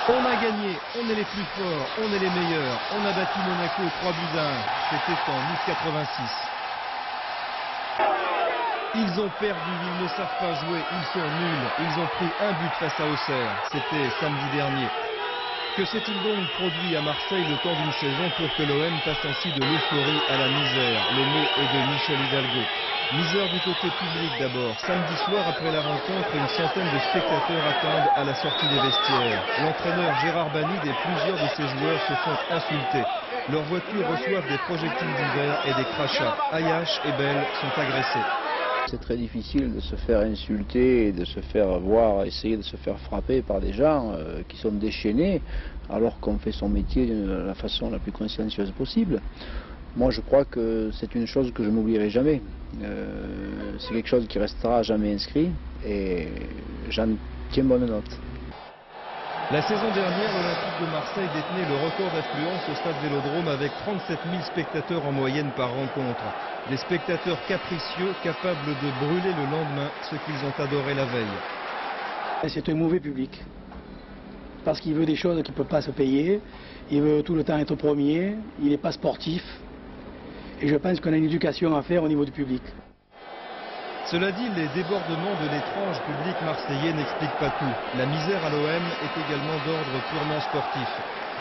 On a gagné, on est les plus forts, on est les meilleurs. On a battu Monaco 3-1. C'était en août 86. Ils ont perdu, ils ne savent pas jouer, ils sont nuls. Ils ont pris un but face à Auxerre. C'était samedi dernier. Que s'est-il donc produit à Marseille le temps d'une saison pour que l'OM passe ainsi de l'euphorie à la misère? Le mot est de Michel Hidalgo. Misère du côté public d'abord. Samedi soir, après la rencontre, une centaine de spectateurs attendent à la sortie des vestiaires. L'entraîneur Gérard Banide et plusieurs de ses joueurs se font insulter. Leurs voitures reçoivent des projectiles d'hiver et des crachats. Ayache et Bell sont agressés. C'est très difficile de se faire insulter et de se faire voir, essayer de se faire frapper par des gens qui sont déchaînés alors qu'on fait son métier de la façon la plus consciencieuse possible. Moi je crois que c'est une chose que je n'oublierai jamais. C'est quelque chose qui restera jamais inscrit et j'en tiens bonne note. La saison dernière, l'Olympique de Marseille détenait le record d'affluence au stade Vélodrome avec 37 000 spectateurs en moyenne par rencontre. Des spectateurs capricieux, capables de brûler le lendemain ce qu'ils ont adoré la veille. C'est un mauvais public, parce qu'il veut des choses qu'il ne peut pas se payer, il veut tout le temps être premier, il n'est pas sportif, et je pense qu'on a une éducation à faire au niveau du public. Cela dit, les débordements de l'étrange public marseillais n'expliquent pas tout. La misère à l'OM est également d'ordre purement sportif.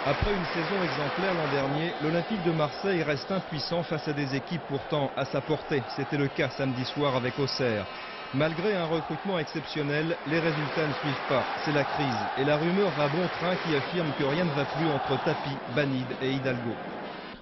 Après une saison exemplaire l'an dernier, l'Olympique de Marseille reste impuissant face à des équipes pourtant à sa portée. C'était le cas samedi soir avec Auxerre. Malgré un recrutement exceptionnel, les résultats ne suivent pas. C'est la crise. Et la rumeur va bon train qui affirme que rien ne va plus entre Tapi, Banide et Hidalgo.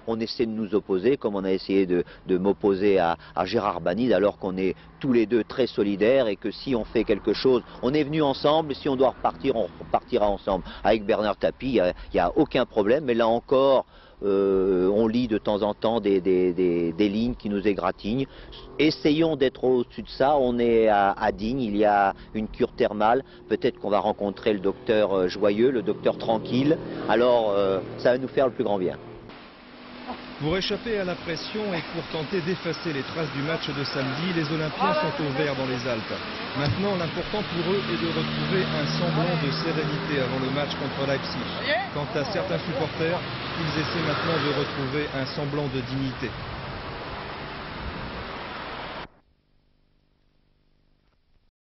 On essaie de nous opposer, comme on a essayé de m'opposer à Gérard Banide, alors qu'on est tous les deux très solidaires et que si on fait quelque chose, on est venus ensemble, et si on doit repartir, on repartira ensemble. Avec Bernard Tapie, il n'y a aucun problème, mais là encore, on lit de temps en temps des lignes qui nous égratignent. Essayons d'être au-dessus de ça, on est à Digne, il y a une cure thermale, peut-être qu'on va rencontrer le docteur Joyeux, le docteur Tranquille, alors ça va nous faire le plus grand bien. Pour échapper à la pression et pour tenter d'effacer les traces du match de samedi, les Olympiens sont au vert dans les Alpes. Maintenant, l'important pour eux est de retrouver un semblant de sérénité avant le match contre Leipzig. Quant à certains supporters, ils essaient maintenant de retrouver un semblant de dignité.